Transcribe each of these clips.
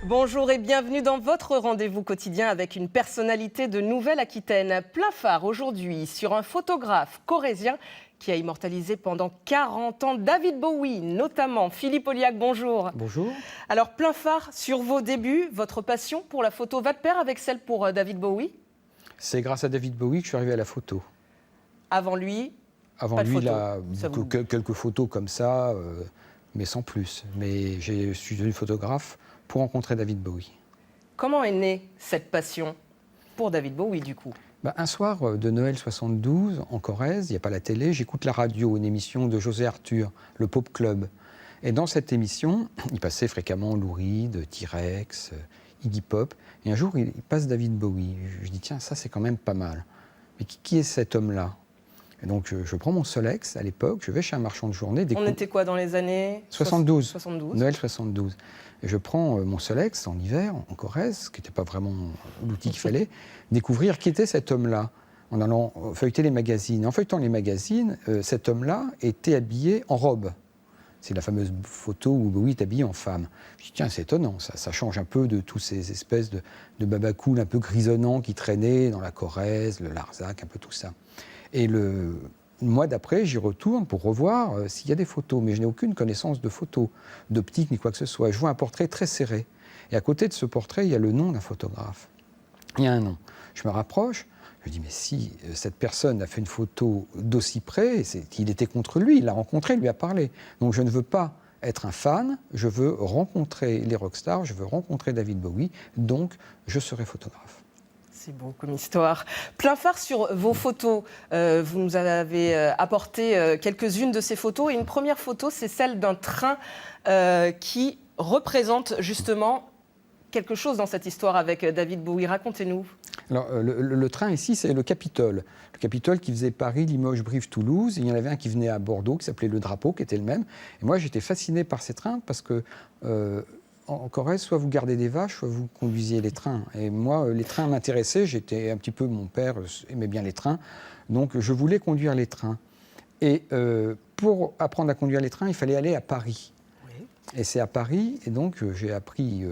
Bonjour et bienvenue dans votre rendez-vous quotidien avec une personnalité de Nouvelle-Aquitaine. Plein phare aujourd'hui sur un photographe corrézien qui a immortalisé pendant 40 ans David Bowie, notamment. Philippe Olliac, bonjour. Bonjour. Alors, plein phare sur vos débuts, votre passion pour la photo va de pair avec celle pour David Bowie? C'est grâce à David Bowie que je suis arrivé à la photo. Avant lui, Avant pas de lui, photo. là, quelques photos comme ça, mais sans plus. Mais je suis devenu photographe pour rencontrer David Bowie. Comment est née cette passion pour David Bowie, du coup? Un soir de Noël 72, en Corrèze, il n'y a pas la télé, j'écoute la radio, une émission de José Arthur, le Pop Club. Et dans cette émission, il passait fréquemment Lou Reed, T-Rex, Iggy Pop. Et un jour, il passe David Bowie. Je dis, tiens, ça c'est quand même pas mal. Mais qui est cet homme-là? Et donc je prends mon Solex à l'époque, je vais chez un marchand de journée. On était quoi dans les années 72. 72. Noël 72. Et je prends mon Solex en hiver, en Corrèze, ce qui n'était pas vraiment l'outil qu'il fallait, découvrir qui était cet homme-là, en allant feuilleter les magazines. En feuilletant les magazines, cet homme-là était habillé en robe. C'est la fameuse photo où Bowie est habillé en femme. Je dis, tiens, c'est étonnant, ça change un peu de tous ces espèces de babacool un peu grisonnants qui traînaient dans la Corrèze, le Larzac, un peu tout ça. Et le mois d'après, j'y retourne pour revoir s'il y a des photos. Mais je n'ai aucune connaissance de photos, d'optique ni quoi que ce soit. Je vois un portrait très serré. Et à côté de ce portrait, il y a le nom d'un photographe. Il y a un nom. Je me rapproche. Je dis, mais si cette personne a fait une photo d'aussi près, c'est qu'il était contre lui, il l'a rencontré, il lui a parlé. Donc je ne veux pas être un fan, je veux rencontrer les rockstars, je veux rencontrer David Bowie, donc je serai photographe. C'est beau comme histoire. Plein phare sur vos photos. Vous nous avez apporté quelques-unes de ces photos. Et une première photo, c'est celle d'un train qui représente justement quelque chose dans cette histoire avec David Bowie. Racontez-nous. Alors, le train ici, c'est le Capitole. Le Capitole qui faisait Paris, Limoges, Brive, Toulouse. Et il y en avait un qui venait à Bordeaux, qui s'appelait le Drapeau, qui était le même. Et moi, j'étais fasciné par ces trains parce que... en Corrèze, soit vous gardez des vaches, soit vous conduisiez les trains. Et moi, les trains m'intéressaient. J'étais un petit peu... Mon père aimait bien les trains. Donc, je voulais conduire les trains. Et pour apprendre à conduire les trains, il fallait aller à Paris. Oui. Et c'est à Paris. Et donc, j'ai appris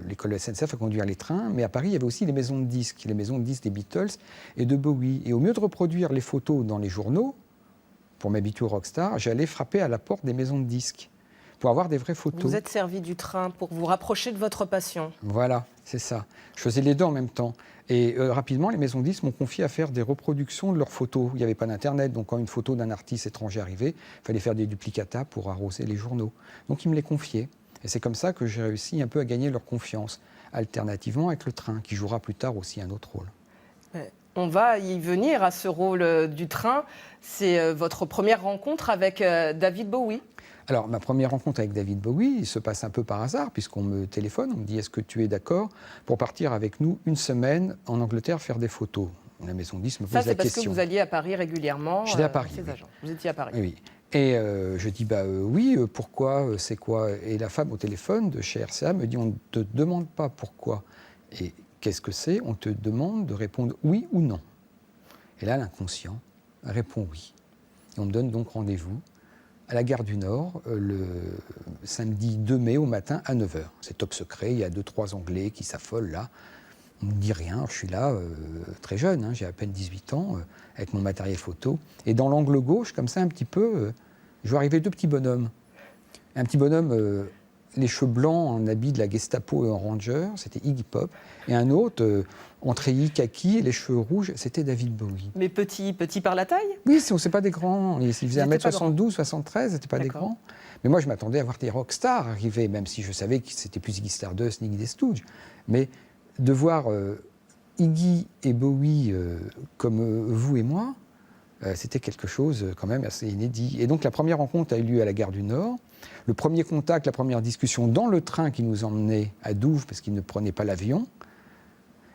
l'école de la SNCF à conduire les trains. Mais à Paris, il y avait aussi les maisons de disques. Les maisons de disques des Beatles et de Bowie. Et au lieu de reproduire les photos dans les journaux, pour m'habituer au rockstar, j'allais frapper à la porte des maisons de disques pour avoir des vraies photos. Vous êtes servi du train pour vous rapprocher de votre passion. Voilà, c'est ça. Je faisais les deux en même temps. Et rapidement, les maisons de disques m'ont confié à faire des reproductions de leurs photos. Il n'y avait pas d'Internet, donc quand une photo d'un artiste étranger arrivait, il fallait faire des duplicata pour arroser les journaux. Donc ils me les confiaient. Et c'est comme ça que j'ai réussi un peu à gagner leur confiance, alternativement avec le train, qui jouera plus tard aussi un autre rôle. On va y venir à ce rôle du train. C'est votre première rencontre avec David Bowie. Alors, ma première rencontre avec David Bowie se passe un peu par hasard, puisqu'on me téléphone, on me dit « Est-ce que tu es d'accord pour partir avec nous une semaine en Angleterre faire des photos ?» La maison de disques me pose la question. Ça, c'est parce que vous alliez à Paris régulièrement. J'étais à Paris, oui. Agents. Vous étiez à Paris. Oui. Et je dis oui, pourquoi, c'est quoi? Et la femme au téléphone de chez RCA me dit « On ne te demande pas pourquoi. » Et qu'est-ce que c'est? On te demande de répondre oui ou non. Et là, l'inconscient répond oui. Et on me donne donc rendez-vous à la gare du Nord, le samedi 2 mai au matin à 9h. C'est top secret, il y a 2-3 Anglais qui s'affolent là. On ne me dit rien, je suis là très jeune, hein, j'ai à peine 18 ans, avec mon matériel photo. Et dans l'angle gauche, comme ça un petit peu, je vois arriver 2 petits bonhommes. Un petit bonhomme, les cheveux blancs en habit de la Gestapo et en ranger, c'était Iggy Pop. Et un autre, en treillis kaki et les cheveux rouges, c'était David Bowie. Mais petit par la taille? Oui, c'est pas des grands. Ils faisaient 1m72, 73, c'était pas des grands. Mais moi, je m'attendais à voir des rockstars arriver, même si je savais que c'était plus Iggy Stardust ni des Stooges. Mais de voir Iggy et Bowie comme vous et moi, c'était quelque chose quand même assez inédit. Et donc la première rencontre a eu lieu à la gare du Nord. Le premier contact, la première discussion dans le train qui nous emmenait à Douvres, parce qu'il ne prenait pas l'avion.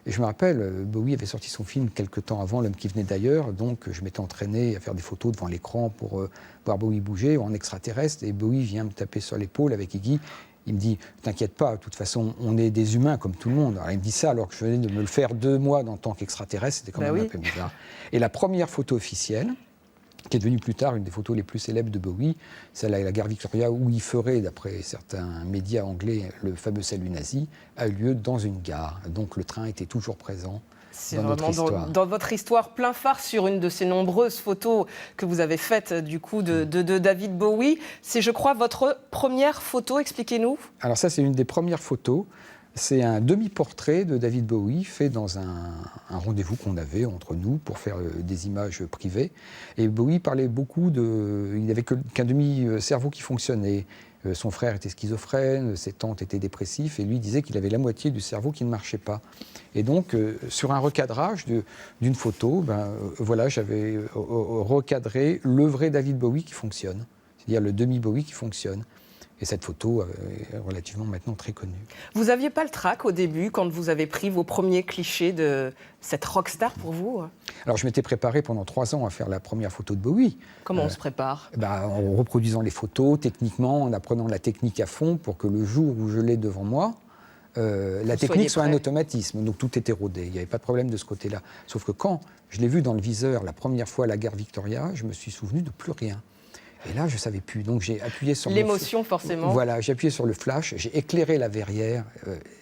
Et je me rappelle, Bowie avait sorti son film quelque temps avant, L'homme qui venait d'ailleurs, donc je m'étais entraîné à faire des photos devant l'écran pour voir Bowie bouger, ou en extraterrestre, et Bowie vient me taper sur l'épaule avec Iggy. Il me dit « T'inquiète pas, de toute façon, on est des humains comme tout le monde. » Alors il me dit ça alors que je venais de me le faire 2 mois en tant qu'extraterrestre, c'était quand même un peu bizarre. Et la première photo officielle, qui est devenue plus tard une des photos les plus célèbres de Bowie, celle à la gare Victoria, où il ferait, d'après certains médias anglais, le fameux salut nazi, a eu lieu dans une gare. Donc le train était toujours présent. C'est Dans notre vraiment histoire. dans votre histoire, plein phare sur une de ces nombreuses photos que vous avez faites du coup de David Bowie. C'est, je crois, votre première photo, expliquez-nous. Alors ça, c'est une des premières photos. C'est un demi-portrait de David Bowie fait dans un rendez-vous qu'on avait entre nous pour faire des images privées. Et Bowie parlait beaucoup de... Il n'avait qu'un demi-cerveau qui fonctionnait. Son frère était schizophrène, ses tantes étaient dépressifs, et lui disait qu'il avait la moitié du cerveau qui ne marchait pas. Et donc, sur un recadrage d'une photo, voilà, j'avais recadré le vrai David Bowie qui fonctionne, c'est-à-dire le demi-Bowie qui fonctionne. Et cette photo est relativement maintenant très connue. Vous n'aviez pas le trac au début quand vous avez pris vos premiers clichés de cette rockstar pour vous? Alors je m'étais préparé pendant 3 ans à faire la première photo de Bowie. Comment on se prépare? En reproduisant les photos, techniquement, en apprenant la technique à fond pour que le jour où je l'ai devant moi, la technique soit un automatisme. Donc tout était rodé, il n'y avait pas de problème de ce côté-là. Sauf que quand je l'ai vu dans le viseur la première fois à la gare Victoria, je me suis souvenu de plus rien. Et là, je ne savais plus. Donc, j'ai appuyé sur l'émotion, forcément. Voilà, j'ai appuyé sur le flash, j'ai éclairé la verrière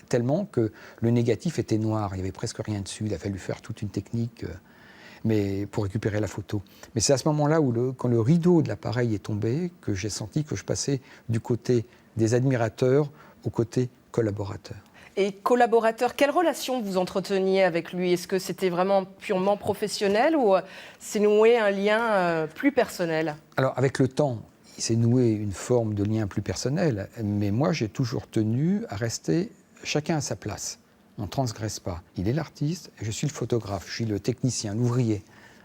tellement que le négatif était noir. Il n'y avait presque rien dessus. Il a fallu faire toute une technique mais pour récupérer la photo. Mais c'est à ce moment-là où, quand le rideau de l'appareil est tombé, que j'ai senti que je passais du côté des admirateurs au côté collaborateur. Et collaborateur, quelle relation vous entreteniez avec lui? Est-ce que c'était vraiment purement professionnel ou s'est noué un lien plus personnel? Alors, avec le temps, il s'est noué une forme de lien plus personnel, mais moi, j'ai toujours tenu à rester chacun à sa place. On ne transgresse pas. Il est l'artiste, je suis le photographe, je suis le technicien, l'ouvrier.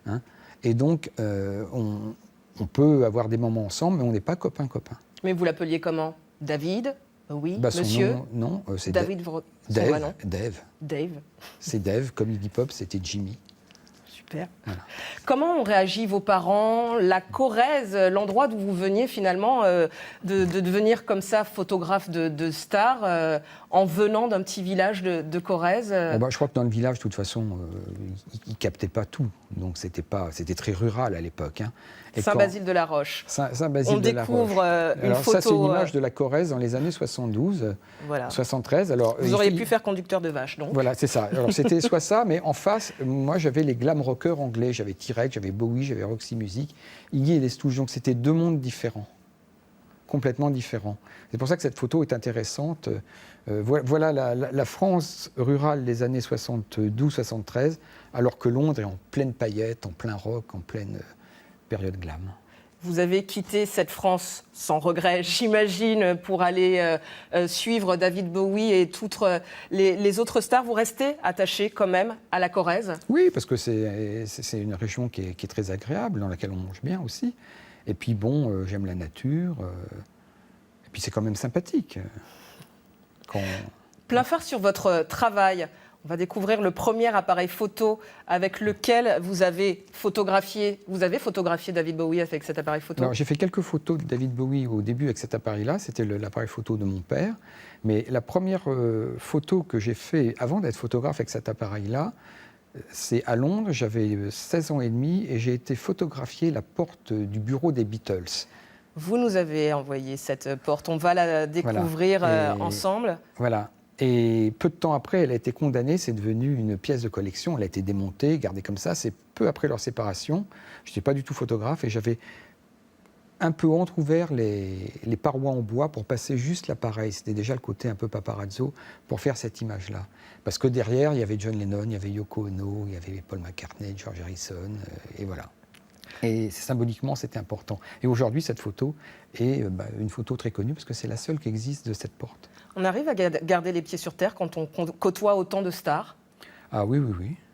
Hein. Et donc, on peut avoir des moments ensemble, mais on n'est pas copains-copains. Mais vous l'appeliez comment? David? Oui, monsieur. Non, c'est David. Dave. Dave. C'est Dave, comme Iggy Pop, c'était Jimmy. Super. Voilà. Comment ont réagi vos parents, la Corrèze, l'endroit d'où vous veniez finalement, de devenir comme ça photographe de star, en venant d'un petit village de Corrèze? Je crois que dans le village, de toute façon, ils ne captaient pas tout. Donc c'était très rural à l'époque. Hein. Saint-Basile-de-la-Roche. Saint-Basile-de-la-Roche. On découvre une alors, photo... Ça, c'est une image de la Corrèze dans les années 72, voilà. 73. Alors, vous auriez pu faire conducteur de vache, donc. Voilà, c'est ça. Alors c'était soit ça, mais en face, moi j'avais les glam rockers anglais. J'avais T-Rex, j'avais Bowie, j'avais Roxy Music, Iggy et les Stooges. Donc c'était 2 mondes différents, complètement différents. C'est pour ça que cette photo est intéressante. Voilà la France rurale des années 72-73, alors que Londres est en pleine paillette, en plein rock, en pleine période glam. Vous avez quitté cette France sans regret, j'imagine, pour aller suivre David Bowie et toutes les autres stars. Vous restez attaché quand même à la Corrèze? Oui, parce que c'est une région qui est très agréable, dans laquelle on mange bien aussi. Et puis bon, j'aime la nature. Et puis c'est quand même sympathique. Plein phare sur votre travail. On va découvrir le premier appareil photo avec lequel vous avez photographié David Bowie avec cet appareil photo. Alors, j'ai fait quelques photos de David Bowie au début avec cet appareil-là. C'était l'appareil photo de mon père. Mais la première photo que j'ai fait avant d'être photographe avec cet appareil-là, c'est à Londres. J'avais 16 ans et demi et j'ai été photographier la porte du bureau des Beatles. Vous nous avez envoyé cette porte. On va la découvrir ensemble. Voilà. Et peu de temps après, elle a été condamnée, c'est devenu une pièce de collection, elle a été démontée, gardée comme ça. C'est peu après leur séparation. Je n'étais pas du tout photographe et j'avais un peu entrouvert les parois en bois pour passer juste l'appareil. C'était déjà le côté un peu paparazzo pour faire cette image-là. Parce que derrière, il y avait John Lennon, il y avait Yoko Ono, il y avait Paul McCartney, George Harrison, et voilà. Et symboliquement, c'était important. Et aujourd'hui, cette photo est une photo très connue parce que c'est la seule qui existe de cette porte. On arrive à garder les pieds sur terre quand on côtoie autant de stars? Ah oui.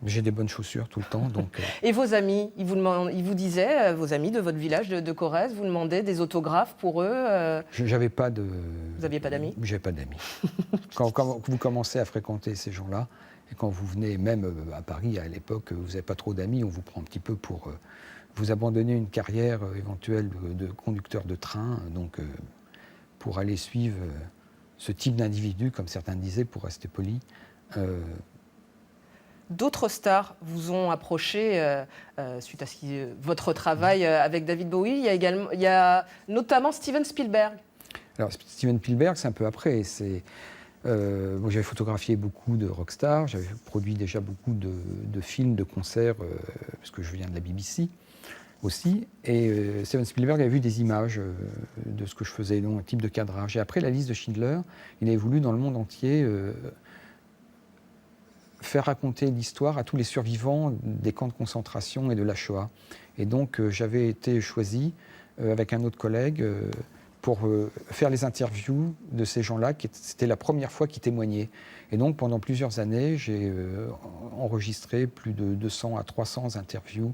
J'ai des bonnes chaussures tout le temps. Donc, Et vos amis, ils vous disaient, vos amis de votre village de Corrèze, vous demandaient des autographes pour eux? J'avais pas de... Vous n'aviez pas d'amis? J'avais pas d'amis. quand vous commencez à fréquenter ces gens-là, et quand vous venez même à Paris, à l'époque, vous n'avez pas trop d'amis, on vous prend un petit peu pour... vous abandonner une carrière éventuelle de conducteur de train, donc pour aller suivre ce type d'individu, comme certains disaient, pour rester poli, d'autres stars vous ont approché suite à votre travail avec David Bowie. Il y a notamment Steven Spielberg. Alors, Steven Spielberg, c'est un peu après. J'avais photographié beaucoup de rockstars, j'avais produit déjà beaucoup de films, de concerts, parce que je viens de la BBC aussi. Et Steven Spielberg avait vu des images de ce que je faisais, donc un type de cadrage. Et après la liste de Schindler, il avait voulu dans le monde entier faire raconter l'histoire à tous les survivants des camps de concentration et de la Shoah. Et donc j'avais été choisi avec un autre collègue pour faire les interviews de ces gens-là. C'était la première fois qu'ils témoignaient. Et donc pendant plusieurs années, j'ai enregistré plus de 200 à 300 interviews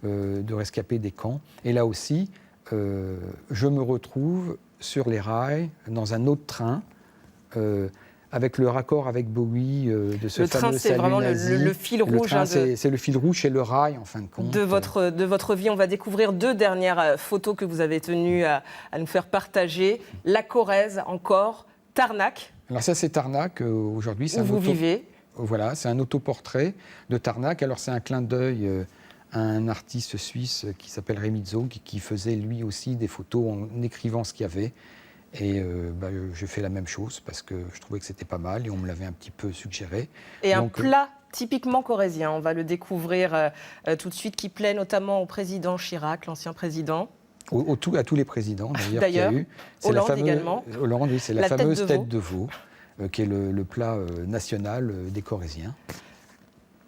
de rescapés des camps. Et là aussi, je me retrouve sur les rails, dans un autre train, avec le raccord avec Bowie de ce fameux salut nazi. Le train, c'est vraiment le fil rouge. C'est le fil rouge et le rail, en fin de compte. De votre vie, on va découvrir 2 dernières photos que vous avez tenu à nous faire partager. La Corrèze, encore. Tarnac. Alors ça, c'est Tarnac, aujourd'hui. Où vous vivez. Voilà, c'est un autoportrait de Tarnac. Alors c'est un clin d'œil à un artiste suisse qui s'appelle Rémi Zog, qui faisait lui aussi des photos en écrivant ce qu'il y avait. Et j'ai fait la même chose parce que je trouvais que c'était pas mal et on me l'avait un petit peu suggéré. Et donc, un plat typiquement corrézien, on va le découvrir tout de suite, qui plaît notamment au président Chirac, l'ancien président. À tous les présidents d'ailleurs qu'il y a eu. Hollande également. Hollande, oui, c'est la fameuse tête de veau, qui est le plat national des Corréziens.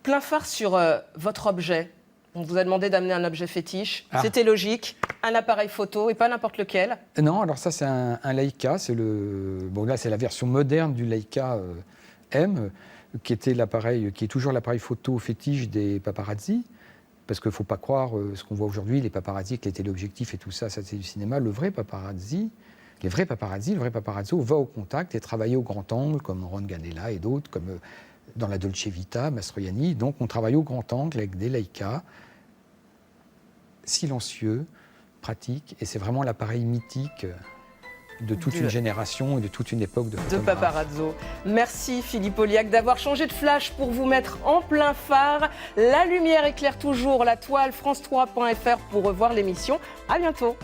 Plein phare sur votre objet. On vous a demandé d'amener un objet fétiche. C'était logique. Un appareil photo et pas n'importe lequel. Non, alors ça c'est un Leica. Là c'est la version moderne du Leica M, qui est toujours l'appareil photo fétiche des paparazzi. Parce qu'il ne faut pas croire ce qu'on voit aujourd'hui, les paparazzi avec les téléobjectifs et tout ça, ça c'est du cinéma. Le vrai paparazzi va au contact et travaille au grand angle, comme Ron Ganella et d'autres, comme dans la Dolce Vita, Mastroianni. Donc on travaille au grand angle avec des Leica, silencieux, pratiques, et c'est vraiment l'appareil mythique de toute une génération et de toute une époque de photographes. De paparazzo. Merci Philippe Auliac d'avoir changé de flash pour vous mettre en plein phare. La lumière éclaire toujours la toile, france3.fr pour revoir l'émission. À bientôt.